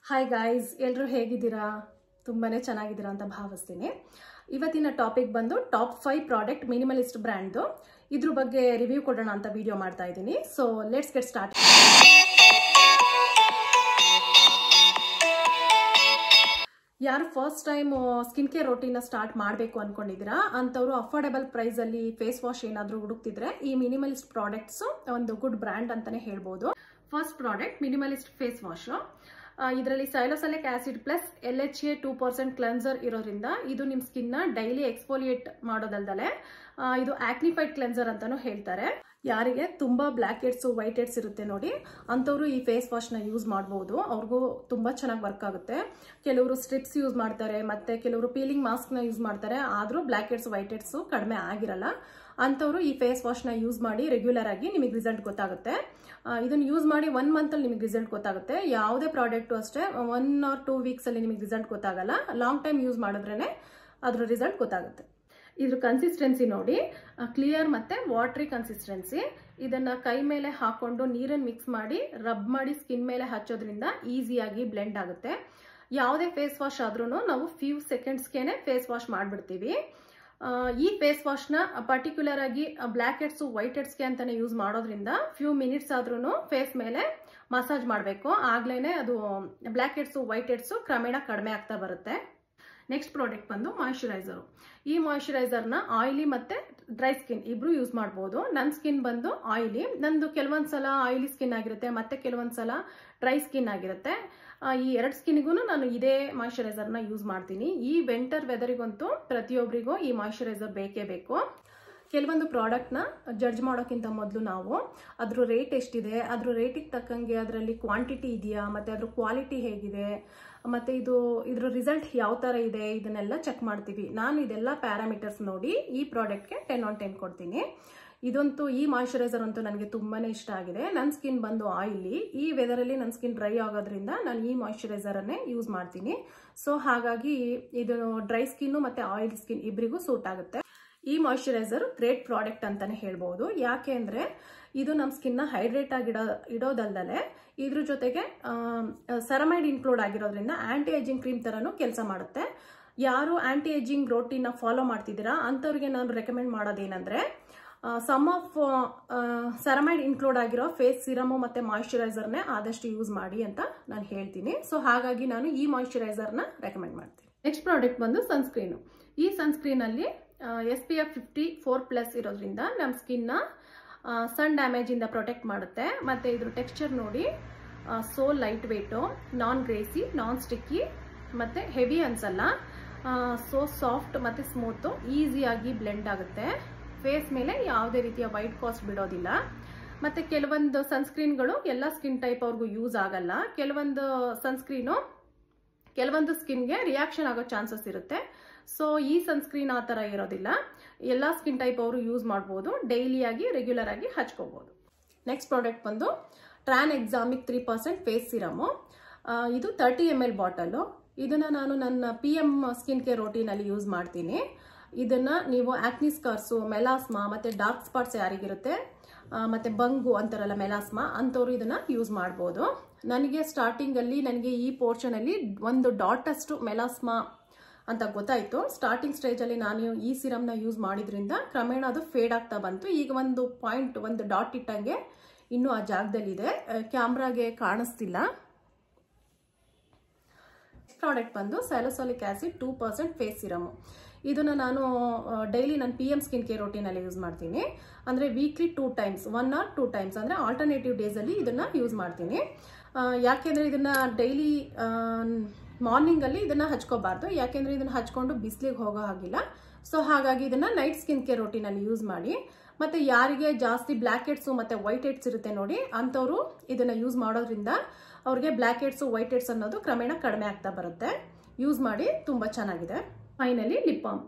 Hi guys, ಎಲ್ಲರೂ ಹೇಗಿದ್ದೀರಾ? ತುಂಬಾನೇ ಚೆನ್ನಾಗಿದ್ದೀರಾ ಅಂತ ಭಾವಿಸ್ತೀನಿ. ಇವತ್ತಿನ ಟಾಪಿಕ್ ಬಂದು ಟಾಪ್ 5 ಪ್ರಾಡಕ್ಟ್ ಮಿನಿಮಲಿಸ್ಟ್ ಬ್ರ್ಯಾಂಡ್ದು. ಇದ್ರ ಬಗ್ಗೆ ರಿವ್ಯೂ ಕೊಡೋಣ ಅಂತ ವಿಡಿಯೋ ಮಾಡ್ತಾ ಇದ್ದೀನಿ. So let's get start. ಯಾರು first time skin care routine start ಮಾಡಬೇಕು ಅನ್ಕೊಂಡಿದ್ದೀರಾ ಅಂಥವ್ರು ಅಫೋರ್ಡೆಬಲ್ ಪ್ರೈಸಲ್ಲಿ ಫೇಸ್ ವಾಶ್ ಏನಾದರೂ ಹುಡುಕ್ತಿದ್ರೆ ಈ ಮಿನಿಮಲಿಸ್ಟ್ ಪ್ರಾಡಕ್ಟ್ಸ್ ಒಂದು ಗುಡ್ ಬ್ರ್ಯಾಂಡ್ ಅಂತಾನೆ ಹೇಳ್ಬೋದು. First product Minimalist face wash. ಇದರಲ್ಲಿ salicylic acid plus LHA 2% cleanser ಇರೋದ್ರಿಂದ ಇದು ನಿಮ್ಮ ಸ್ಕಿನ್ ನ ಡೈಲಿ ಎಕ್ಸ್ಫೋಲಿಯೇಟ್ ಮಾಡೋದಲ್ದಲೆ ಇದು ಆಕ್ನಿಫೈಡ್ ಕ್ಲೆನ್ಸರ್ ಅಂತಾನು ಹೇಳ್ತಾರೆ. ಯಾರಿಗೆ ತುಂಬಾ ಬ್ಲಾಕ್ ಹೆಡ್ಸ್ ವೈಟ್ ಹೆಡ್ಸ್ ಇರುತ್ತೆ ನೋಡಿ, ಅಂಥವ್ರು ಈ ಫೇಸ್ ವಾಶ್ ನ ಯೂಸ್ ಮಾಡಬಹುದು. ಅವ್ರಿಗೂ ತುಂಬಾ ಚೆನ್ನಾಗಿ ವರ್ಕ್ ಆಗುತ್ತೆ. ಕೆಲವರು ಸ್ಟ್ರಿಪ್ಸ್ ಯೂಸ್ ಮಾಡ್ತಾರೆ, ಮತ್ತೆ ಕೆಲವರು ಪೀಲಿಂಗ್ ಮಾಸ್ಕ್ ನ ಯೂಸ್ ಮಾಡ್ತಾರೆ, ಆದ್ರೂ ಬ್ಲಾಕ್ ಹೆಡ್ಸ್ ವೈಟ್ ಹೆಡ್ಸ್ ಕಡಿಮೆ ಆಗಿರಲ್ಲ. ಅಂಥವ್ರು ಈ ಫೇಸ್ ವಾಶ್ ನ ಯೂಸ್ ಮಾಡಿ ರೆಗ್ಯುಲರ್ ಆಗಿ ನಿಮಗೆ ರಿಸಲ್ಟ್ ಗೊತ್ತಾಗುತ್ತೆ. ಇದನ್ನ ಯೂಸ್ ಮಾಡಿ 1 ಮಂತ್ ಅಲ್ಲಿ ನಿಮಗೆ ರಿಸಲ್ಟ್ ಗೊತ್ತಾಗುತ್ತೆ. ಯಾವುದೇ ಪ್ರಾಡಕ್ಟ್ ಅಷ್ಟೇ 1 or 2 ವೀಕ್ಸ್ ಅಲ್ಲಿ ನಿಮಗೆ ರಿಸಲ್ಟ್ ಗೊತ್ತಾಗಲ್ಲ. ಲಾಂಗ್ ಟೈಮ್ ಯೂಸ್ ಮಾಡಿದ್ರೇನೆ ಅದ್ರ ರಿಸಲ್ಟ್ ಗೊತ್ತಾಗುತ್ತೆ. ಇದ್ರ ಕನ್ಸಿಸ್ಟೆನ್ಸಿ ನೋಡಿ, ಕ್ಲಿಯರ್ ಮತ್ತೆ ವಾಟರಿ ಕನ್ಸಿಸ್ಟೆನ್ಸಿ. ಇದನ್ನ ಕೈ ಮೇಲೆ ಹಾಕೊಂಡು ನೀರನ್ನು ಮಿಕ್ಸ್ ಮಾಡಿ ರಬ್ ಮಾಡಿ ಸ್ಕಿನ್ ಮೇಲೆ ಹಚ್ಚೋದ್ರಿಂದ ಈಸಿಯಾಗಿ ಬ್ಲೆಂಡ್ ಆಗುತ್ತೆ. ಯಾವುದೇ ಫೇಸ್ ವಾಶ್ ಆದ್ರೂ ನಾವು ಫ್ಯೂ ಸೆಕೆಂಡ್ಸ್ಗೆನೆ ಫೇಸ್ ವಾಶ್ ಮಾಡ್ಬಿಡ್ತೀವಿ. ಈ ಫೇಸ್ ವಾಶ್ ನ ಪರ್ಟಿಕ್ಯುಲರ್ ಆಗಿ ಬ್ಲಾಕ್ ಹೆಡ್ಸ್ ವೈಟ್ ಹೆಡ್ಸ್ಗೆ ಅಂತಾನೆ ಯೂಸ್ ಮಾಡೋದ್ರಿಂದ ಫ್ಯೂ ಮಿನಿಟ್ಸ್ ಆದ್ರೂ ಫೇಸ್ ಮೇಲೆ ಮಸಾಜ್ ಮಾಡಬೇಕು. ಆಗ್ಲೇನೆ ಅದು ಬ್ಲಾಕ್ ಹೆಡ್ಸ್ ವೈಟ್ ಹೆಡ್ಸ್ ಕ್ರಮೇಣ ಕಡಿಮೆ ಆಗ್ತಾ ಬರುತ್ತೆ. ನೆಕ್ಸ್ಟ್ ಪ್ರಾಡಕ್ಟ್ ಬಂದು ಮಾಯಿಶ್ಚರೈಸರ್. ಈ ಮಾಯಿಶ್ಚರೈಸರ್ ನ ಆಯಿಲಿ ಮತ್ತೆ ಡ್ರೈ ಸ್ಕಿನ್ ಇಬ್ರು ಯೂಸ್ ಮಾಡಬಹುದು. ನನ್ನ ಸ್ಕಿನ್ ಬಂದು ಆಯಿಲಿ, ನಂದು ಕೆಲವೊಂದ್ಸಲ ಆಯಿಲಿ ಸ್ಕಿನ್ ಆಗಿರುತ್ತೆ, ಮತ್ತೆ ಕೆಲವೊಂದ್ಸಲ ಡ್ರೈ ಸ್ಕಿನ್ ಆಗಿರುತ್ತೆ. ಈ 2 ಸ್ಕಿನ್ಗೂ ನಾನು ಇದೇ ಮಾಯಿಶ್ಚರೈಸರ್ ನ ಯೂಸ್ ಮಾಡ್ತೀನಿ. ಈ ವಿಂಟರ್ ವೆದರಿಗಂತೂ ಪ್ರತಿಯೊಬ್ಬರಿಗೂ ಈ ಮಾಯಿಶ್ಚರೈಸರ್ ಬೇಕೇ ಬೇಕು. ಕೆಲವೊಂದು ಪ್ರಾಡಕ್ಟ್ ನ ಜಡ್ಜ್ ಮಾಡೋಕ್ಕಿಂತ ಮೊದಲು ನಾವು ಅದ್ರ ರೇಟ್ ಎಷ್ಟಿದೆ, ಅದ್ರ ರೇಟಿಗೆ ತಕ್ಕಂಗೆ ಅದರಲ್ಲಿ ಕ್ವಾಂಟಿಟಿ ಇದೆಯಾ, ಮತ್ತೆ ಅದ್ರ ಕ್ವಾಲಿಟಿ ಹೇಗಿದೆ, ಮತ್ತೆ ಇದ್ರ ರಿಸಲ್ಟ್ ಯಾವ ತರ ಇದೆ, ಇದನ್ನೆಲ್ಲ ಚೆಕ್ ಮಾಡ್ತೀವಿ. ನಾನು ಇದೆಲ್ಲ ಪ್ಯಾರಾಮೀಟರ್ಸ್ ನೋಡಿ ಈ ಪ್ರಾಡಕ್ಟ್ಗೆ 10 on 10 ಕೊಡ್ತೀನಿ. ಇದಂತೂ ಈ ಮಾಯಿಶ್ಚರೈಸರ್ ಅಂತೂ ನನಗೆ ತುಂಬಾನೇ ಇಷ್ಟ ಆಗಿದೆ. ನನ್ನ ಸ್ಕಿನ್ ಬಂದು ಆಯಿಲಿ, ಈ ವೆದರ್ ಅಲ್ಲಿ ನನ್ನ ಸ್ಕಿನ್ ಡ್ರೈ ಆಗೋದ್ರಿಂದ ನಾನು ಈ ಮಾಯಿಶ್ಚರೈಸರ್ ಅನ್ನೇ ಯೂಸ್ ಮಾಡ್ತೀನಿ. ಸೊ ಹಾಗಾಗಿ ಇದು ಡ್ರೈ ಸ್ಕಿನ್ ಮತ್ತೆ ಆಯಿಲ್ ಸ್ಕಿನ್ ಇಬ್ಬರಿಗೂ ಸೂಟ್ ಆಗುತ್ತೆ. ಈ ಮಾಯಿಶ್ಚರೈಸರ್ ಗ್ರೇಟ್ ಪ್ರಾಡಕ್ಟ್ ಅಂತಾನೆ ಹೇಳ್ಬಹುದು. ಯಾಕೆ ಅಂದ್ರೆ ಇದು ನಮ್ಮ ಸ್ಕಿನ್ ನ ಹೈಡ್ರೇಟ್ ಆಗಿ ಇಡೋದಲ್ಲದೆ ಇದ್ರ ಜೊತೆಗೆ ಸೆರಮೈಡ್ ಇನ್ಕ್ಲೂಡ್ ಆಗಿರೋದ್ರಿಂದ ಆಂಟಿ ಏಜಿಂಗ್ ಕ್ರೀಮ್ ತರನು ಕೆಲಸ ಮಾಡುತ್ತೆ. ಯಾರು ಆಂಟಿ ಏಜಿಂಗ್ ರೋಟೀನ್ ಫಾಲೋ ಮಾಡ್ತಿದ್ದೀರಾ ಅಂತವ್ರಿಗೆ ನಾನು ರೆಕಮೆಂಡ್ ಮಾಡೋದೇನಂದ್ರೆ ಸಮ್ ಆಫ್ ಸೆರಮೈಡ್ ಇನ್ಕ್ಲೂಡ್ ಆಗಿರೋ ಫೇಸ್ ಸಿರಮ್ ಮತ್ತೆ ಮಾಯಿಶ್ಚರೈಸರ್ ನೇ ಆದಷ್ಟು ಯೂಸ್ ಮಾಡಿ ಅಂತ ನಾನು ಹೇಳ್ತೀನಿ. ಸೊ ಹಾಗಾಗಿ ನಾನು ಈ ಮಾಯಿಶ್ಚರೈಸರ್ ನ ರೆಕಮೆಂಡ್ ಮಾಡ್ತೀನಿ. ನೆಕ್ಸ್ಟ್ ಪ್ರಾಡಕ್ಟ್ ಬಂದು ಸನ್ಸ್ಕ್ರೀನ್. ಈ ಸನ್ಸ್ಕ್ರೀನ್ ಅಲ್ಲಿ SPF 54+ ಇರೋದ್ರಿಂದ ನಮ್ಮ ಸ್ಕಿನ್ ನ ಸನ್ ಡ್ಯಾಮೇಜ್ ಇಂದ ಪ್ರೊಟೆಕ್ಟ್ ಮಾಡುತ್ತೆ. ಮತ್ತೆ ಇದ್ರ ಟೆಕ್ಸ್ಚರ್ ನೋಡಿ, ಸೋ ಲೈಟ್ ವೇಟು, ನಾನ್ ಗ್ರೇಸಿ, ನಾನ್ ಸ್ಟಿಕ್ಕಿ, ಮತ್ತೆ ಹೆವಿ ಅನ್ಸಲ್ಲ, ಸೋ ಸಾಫ್ಟ್ ಮತ್ತೆ ಸ್ಮೂತ್, ಈಸಿಯಾಗಿ ಬ್ಲೆಂಡ್ ಆಗುತ್ತೆ. ಫೇಸ್ ಮೇಲೆ ಯಾವುದೇ ರೀತಿಯ ವೈಟ್ ಕಾಸ್ಟ್ ಬಿಡೋದಿಲ್ಲ. ಮತ್ತೆ ಕೆಲವೊಂದು ಸನ್ಸ್ಕ್ರೀನ್ಗಳು ಎಲ್ಲ ಸ್ಕಿನ್ ಟೈಪ್ ಅವ್ರಿಗೂ ಯೂಸ್ ಆಗಲ್ಲ. ಕೆಲವೊಂದು ಸನ್ಸ್ಕ್ರೀನು ಕೆಲವೊಂದು ಸ್ಕಿನ್ಗೆ ರಿಯಾಕ್ಷನ್ ಆಗೋ ಚಾನ್ಸಸ್ ಇರುತ್ತೆ. ಸೊ ಈ ಸನ್ಸ್ಕ್ರೀನ್ ಆ ತರ ಇರೋದಿಲ್ಲ, ಎಲ್ಲ ಸ್ಕಿನ್ ಟೈಪ್ ಅವರು ಯೂಸ್ ಮಾಡಬಹುದು, ಡೈಲಿಯಾಗಿ ರೆಗ್ಯುಲರ್ ಆಗಿ ಹಚ್ಕೋಬಹುದು. ನೆಕ್ಸ್ಟ್ ಪ್ರಾಡಕ್ಟ್ ಬಂದು ಟ್ರಾನ್ ಎಕ್ಸಾಮಿಕ್ 3% ಫೇಸ್ ಸಿರಮು. ಇದು 30 ml ಬಾಟಲು. ಇದನ್ನ ನಾನು ನನ್ನ PM ಸ್ಕಿನ್ ಕೇರ್ ರೋಟೀನ್ ಅಲ್ಲಿ ಯೂಸ್ ಮಾಡ್ತೀನಿ. ಇದನ್ನ ನೀವು ಆಕ್ನಿ ಸ್ಕಾರ್ಸು, ಮೆಲಾಸ್ಮಾ ಮತ್ತೆ ಡಾರ್ಕ್ ಸ್ಪಾಟ್ಸ್ ಯಾರಿಗಿರುತ್ತೆ, ಮತ್ತೆ ಬಂಗು ಅಂತಾರಲ್ಲ ಮೆಲಾಸ್ಮಾ, ಅಂತವ್ರು ಇದನ್ನ ಯೂಸ್ ಮಾಡಬಹುದು. ನನಗೆ ಸ್ಟಾರ್ಟಿಂಗ್ ಅಲ್ಲಿ ನನಗೆ ಈ ಪೋರ್ಷನ್ ಅಲ್ಲಿ 1 ಡಾಟ್ ಅಷ್ಟು ಮೆಲಾಸ್ಮಾ ಅಂತ ಗೊತ್ತಾಯ್ತು. ಸ್ಟಾರ್ಟಿಂಗ್ ಸ್ಟೇಜ್ ಅಲ್ಲಿ ನಾನು ಈ ಸಿರಮ್ ನ ಯೂಸ್ ಮಾಡಿದ್ರಿಂದ ಕ್ರಮೇಣ ಅದು ಫೇಡ್ ಆಗ್ತಾ ಬಂತು. ಈಗ 1 ಡಾಟ್ ಇಟ್ಟಂಗೆ ಇನ್ನು ಆ ಜಾಗದಲ್ಲಿ ಇದೆ, ಕ್ಯಾಮ್ರಾಗೆ ಕಾಣಿಸ್ತಿಲ್ಲ. ಪ್ರಾಡಕ್ಟ್ ಬಂದು ಸೈಲೋಸಾಲಿಕ್ ಆಸಿಡ್ 2% ಫೇಸ್ ಸಿರಮ್. ಇದನ್ನ ನಾನು ಡೈಲಿ ನನ್ನ PM ಸ್ಕಿನ್ ಕೇರ್ ರೋಟೀನ್ ಅಲ್ಲಿ ಯೂಸ್ ಮಾಡ್ತೀನಿ. ಅಂದ್ರೆ ವೀಕ್ಲಿ 2 times, 1 or 2 times ಅಂದ್ರೆ ಆಲ್ಟರ್ನೇಟಿವ್ ಡೇಸ್ ಅಲ್ಲಿ ಇದನ್ನ ಯೂಸ್ ಮಾಡ್ತೀನಿ. ಯಾಕೆಂದ್ರೆ ಇದನ್ನ ಡೈಲಿ ಮಾರ್ನಿಂಗ್ ಅಲ್ಲಿ ಇದನ್ನ ಹಚ್ಕೋಬಾರ್ದು, ಯಾಕೆಂದ್ರೆ ಇದನ್ನ ಹಚ್ಕೊಂಡು ಬಿಸಿಲಿಗೆ ಹೋಗೋ ಹಾಗಿಲ್ಲ. ಸೊ ಹಾಗಾಗಿ ಇದನ್ನ ನೈಟ್ ಸ್ಕಿನ್ ಕೇರ್ ರೋಟೀನ್ ಅಲ್ಲಿ ಯೂಸ್ ಮಾಡಿ. ಮತ್ತೆ ಯಾರಿಗೆ ಜಾಸ್ತಿ ಬ್ಲಾಕ್ ಹೆಡ್ಸ್ ಮತ್ತೆ ವೈಟ್ ಹೆಡ್ಸ್ ಇರುತ್ತೆ ನೋಡಿ, ಅಂತವ್ರು ಇದನ್ನ ಯೂಸ್ ಮಾಡೋದ್ರಿಂದ ಅವ್ರಿಗೆ ಬ್ಲಾಕ್ ಹೆಡ್ಸ್ ವೈಟ್ ಹೆಡ್ಸ್ ಅನ್ನೋದು ಕ್ರಮೇಣ ಕಡಿಮೆ ಆಗ್ತಾ ಬರುತ್ತೆ. ಯೂಸ್ ಮಾಡಿ, ತುಂಬಾ ಚೆನ್ನಾಗಿದೆ. Finally lip balm.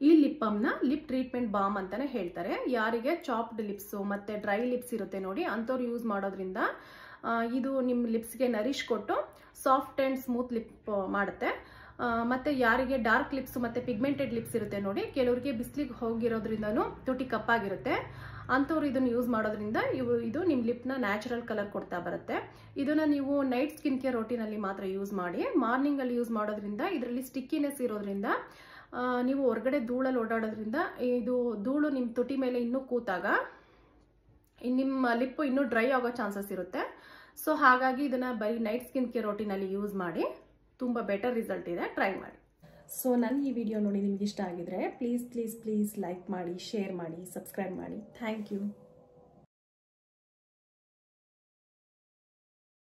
ಈ ಲಿಪ್ ಬಾಮ್ ನ ಲಿಪ್ ಟ್ರೀಟ್ಮೆಂಟ್ ಬಾಮ್ ಅಂತಾನೆ ಹೇಳ್ತಾರೆ. ಯಾರಿಗೆ ಚಾಪ್ಡ್ ಲಿಪ್ಸ್ ಮತ್ತೆ ಡ್ರೈ ಲಿಪ್ಸ್ ಇರುತ್ತೆ ನೋಡಿ, ಅಂತವ್ರು ಯೂಸ್ ಮಾಡೋದ್ರಿಂದ ಇದು ನಿಮ್ಮ ಲಿಪ್ಸ್ಗೆ ನರಿಶ್ ಕೊಟ್ಟು ಸಾಫ್ಟ್ ಅಂಡ್ ಸ್ಮೂತ್ ಲಿಪ್ ಮಾಡುತ್ತೆ. ಮತ್ತೆ ಯಾರಿಗೆ ಡಾರ್ಕ್ ಲಿಪ್ಸ್ ಮತ್ತೆ ಪಿಗ್ಮೆಂಟೆಡ್ ಲಿಪ್ಸ್ ಇರುತ್ತೆ ನೋಡಿ, ಕೆಲವರಿಗೆ ಬಿಸಿಲಿಗೆ ಹೋಗಿರೋದ್ರಿಂದನೂ ತುಟಿ ಕಪ್ಪಾಗಿರುತ್ತೆ, ಅಂಥವ್ರು ಇದನ್ನು ಯೂಸ್ ಮಾಡೋದ್ರಿಂದ ಇದು ನಿಮ್ಮ ಲಿಪ್ನ ನ್ಯಾಚುರಲ್ ಕಲರ್ ಕೊಡ್ತಾ ಬರುತ್ತೆ. ಇದನ್ನು ನೀವು ನೈಟ್ ಸ್ಕಿನ್ ಕೇರ್ ರೋಟೀನಲ್ಲಿ ಮಾತ್ರ ಯೂಸ್ ಮಾಡಿ. ಮಾರ್ನಿಂಗಲ್ಲಿ ಯೂಸ್ ಮಾಡೋದ್ರಿಂದ ಇದರಲ್ಲಿ ಸ್ಟಿಕ್ಕಿನೆಸ್ ಇರೋದ್ರಿಂದ ನೀವು ಹೊರಗಡೆ ಧೂಳಲ್ಲಿ ಓಡಾಡೋದ್ರಿಂದ ಇದು ಧೂಳು ನಿಮ್ಮ ತುಟಿ ಮೇಲೆ ಇನ್ನೂ ಕೂತಾಗ ನಿಮ್ಮ ಲಿಪ್ಪು ಇನ್ನೂ ಡ್ರೈ ಆಗೋ ಚಾನ್ಸಸ್ ಇರುತ್ತೆ. ಸೊ ಹಾಗಾಗಿ ಇದನ್ನು ಬರೀ ನೈಟ್ ಸ್ಕಿನ್ ಕೇರ್ ರೋಟೀನಲ್ಲಿ ಯೂಸ್ ಮಾಡಿ. ತುಂಬ ಬೆಟರ್ ರಿಸಲ್ಟ್ ಇದೆ, ಟ್ರೈ ಮಾಡಿ. ಸೊ ನನ್ನ ಈ ವಿಡಿಯೋ ನೋಡಿ ನಿಮ್ಗೆ ಇಷ್ಟ ಆಗಿದ್ರೆ ಪ್ಲೀಸ್ ಲೈಕ್ ಮಾಡಿ, ಶೇರ್ ಮಾಡಿ, ಸಬ್ಸ್ಕ್ರೈಬ್ ಮಾಡಿ. Thank you.